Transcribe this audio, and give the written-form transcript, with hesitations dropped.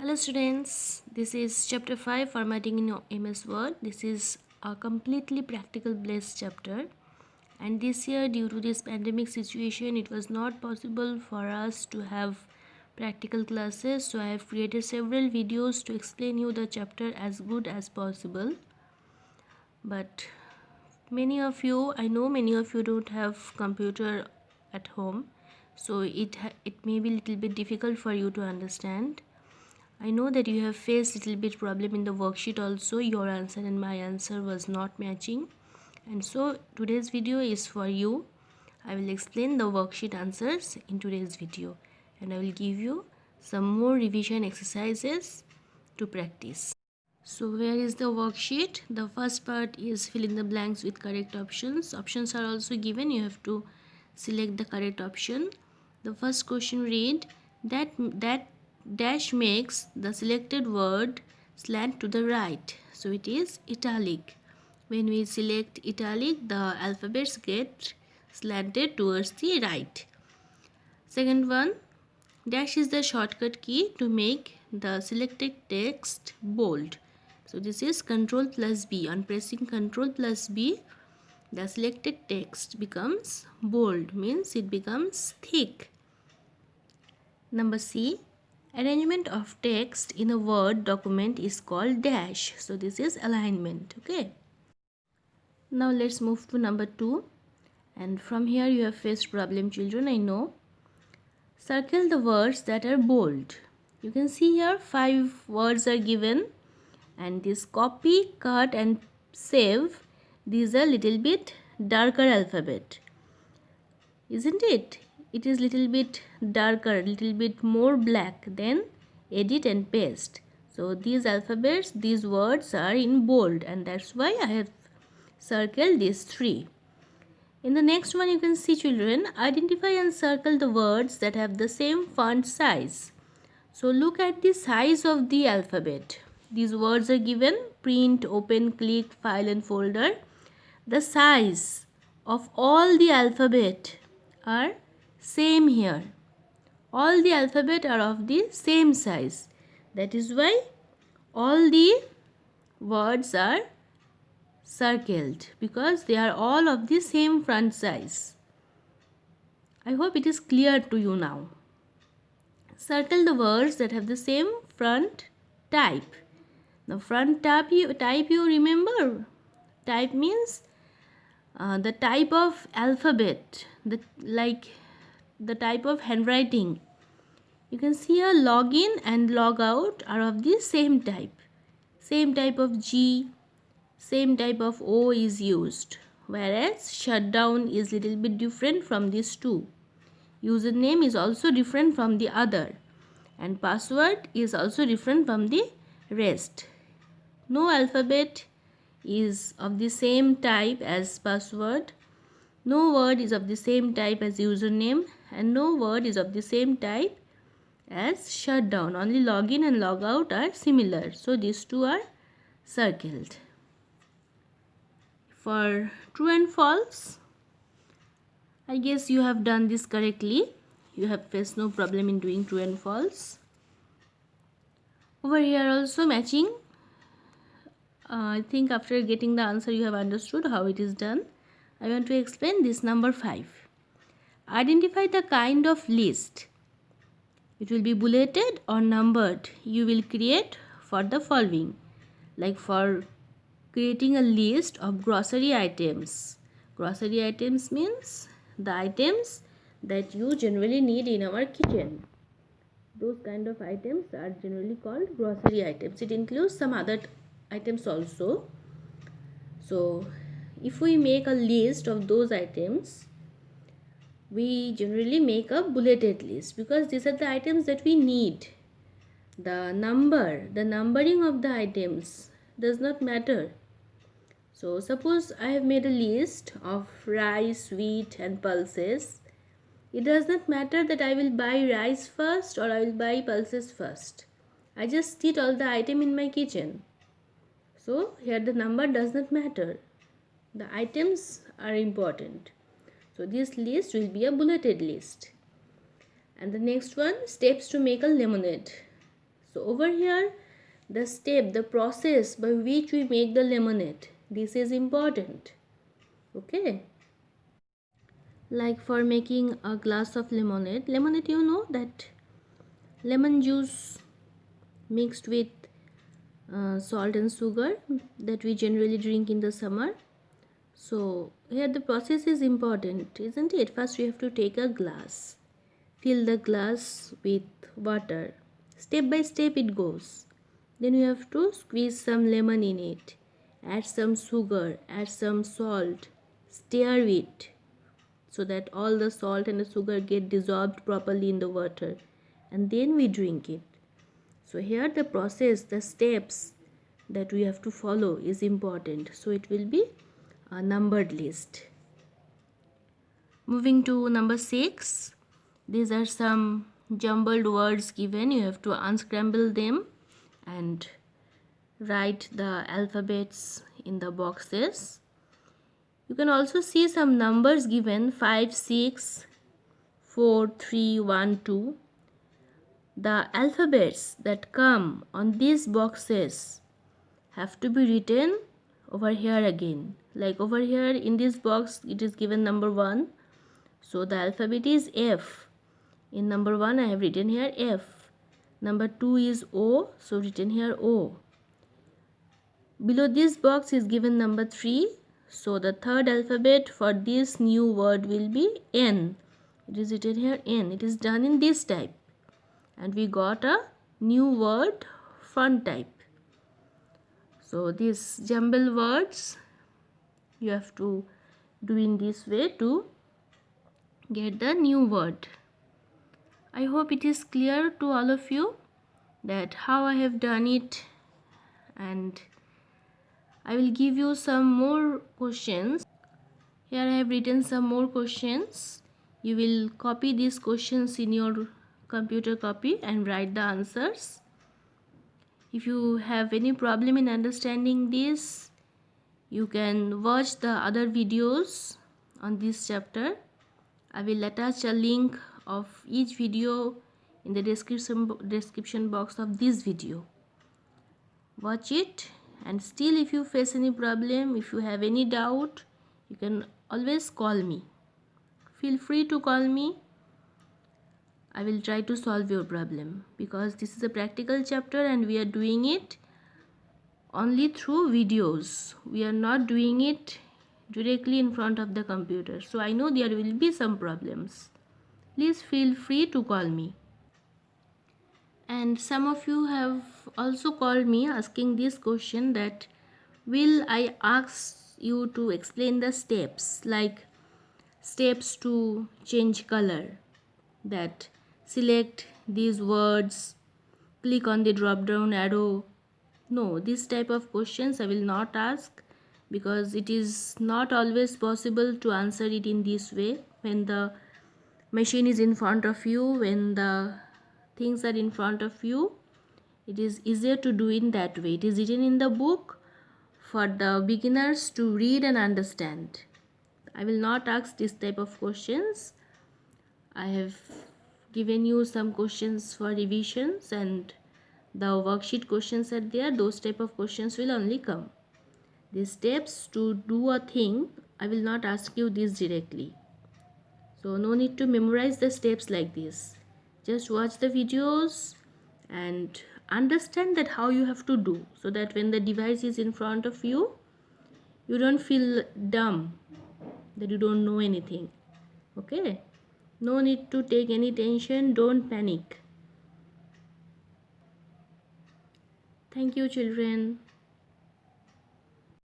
Hello students, this is chapter 5 formatting in MS Word. This is a completely practical based chapter, and this year due to this pandemic situation it was not possible for us to have practical classes, so I have created several videos to explain you the chapter as good as possible. But I know many of you don't have computer at home, so it may be a little bit difficult for you to understand. I know that you have faced little bit problem in the worksheet also. Your answer and my answer was not matching. And so today's video is for you. I will explain the worksheet answers in today's video. And I will give you some more revision exercises to practice. So where is the worksheet? The first part is fill in the blanks with correct options. Options are also given. You have to select the correct option. The first question read that dash makes the selected word slant to the right. So it is italic. When we select italic, the alphabets get slanted towards the right. Second one, dash is the shortcut key to make the selected text bold. So this is Ctrl plus B. On pressing Ctrl plus B, the selected text becomes bold, means it becomes thick. Number C, arrangement of text in a Word document is called dash. So this is alignment. Okay. Now let's move to number 2. And from here you have faced problem, children, I know. Circle the words that are bold. You can see here 5 words are given, and this copy, cut and save, these are little bit darker alphabet, isn't it? It is little bit darker, little bit more black than edit and paste. So these alphabets, these words are in bold, and that's why I have circled these 3. In the next one, you can see, children, identify and circle the words that have the same font size. So look at the size of the alphabet. These words are given: print, open, click, file and folder. The size of all the alphabet are same here. All the alphabet are of the same size. That is why all the words are circled, because they are all of the same font size. I hope it is clear to you now. Circle the words that have the same front type. Now front type you remember. Type means the type of alphabet, like the type of handwriting. You can see here login and logout are of the same type. Same type of G, same type of O is used, whereas shutdown is little bit different from these two. Username is also different from the other, and password is also different from the rest. No alphabet is of the same type as password, no word is of the same type as username, and no word is of the same type as shutdown. Only login and logout are similar, so these two are circled. For true and false, I guess you have done this correctly. You have faced no problem in doing true and false. Over here also matching. I think after getting the answer you have understood how it is done. I want to explain this number 5. Identify the kind of list. It will be bulleted or numbered. You will create for the following. Like for creating a list of grocery items. Grocery items means the items that you generally need in our kitchen. Those kind of items are generally called grocery items. It includes some other items also. So if we make a list of those items, we generally make a bulleted list, because these are the items that we need. The numbering of the items does not matter. So suppose I have made a list of rice, wheat and pulses. It does not matter that I will buy rice first or I will buy pulses first. I just need all the item in my kitchen. So here the number does not matter. The items are important. So this list will be a bulleted list. And the next one, steps to make a lemonade. So over here, the step, the process by which we make the lemonade, this is important. Okay. Like for making a glass of lemonade, you know that lemon juice mixed with salt and sugar that we generally drink in the summer. So here the process is important, isn't it? First we have to take a glass, fill the glass with water. Step by step it goes. Then you have to squeeze some lemon in it, add some sugar, add some salt, stir it so that all the salt and the sugar get dissolved properly in the water, and then we drink it. So here the process, the steps that we have to follow is important. So it will be a numbered list. Moving to number 6, these are some jumbled words given. You have to unscramble them and write the alphabets in the boxes. You can also see some numbers given 5, 6, 4, 3, 1, 2. The alphabets that come on these boxes have to be written over here again. Like over here in this box it is given number 1. So the alphabet is F. In number 1 I have written here F. Number 2 is O, so written here O. Below this box is given number 3. So the third alphabet for this new word will be N. It is written here N. It is done in this type. And we got a new word font type. So these jumble words you have to do in this way to get the new word. I hope it is clear to all of you that how I have done it, and I will give you some more questions. Here I have written some more questions. You will copy these questions in your computer copy and write the answers. If you have any problem in understanding this, you can watch the other videos on this chapter. I will attach a link of each video in the description box of this video. Watch it, and still if you face any problem, if you have any doubt, you can always call me. Feel free to call me. I will try to solve your problem, because this is a practical chapter and we are doing it only through videos. We are not doing it directly in front of the computer. So I know there will be some problems. Please feel free to call me. And some of you have also called me asking this question, that will I ask you to explain the steps, like steps to change color, that select these words, click on the drop down arrow. No, this type of questions I will not ask, because it is not always possible to answer it in this way. When the machine is in front of you, when the things are in front of you, it is easier to do in that way. It is written in the book for the beginners to read and understand. I will not ask this type of questions. I have given you some questions for revisions, and the worksheet questions are there. Those type of questions will only come. The steps to do a thing, I will not ask you this directly. So no need to memorize the steps like this. Just watch the videos and understand that how you have to do, so that when the device is in front of you, you don't feel dumb, that you don't know anything. Okay? No need to take any tension. Don't panic. Thank you, children.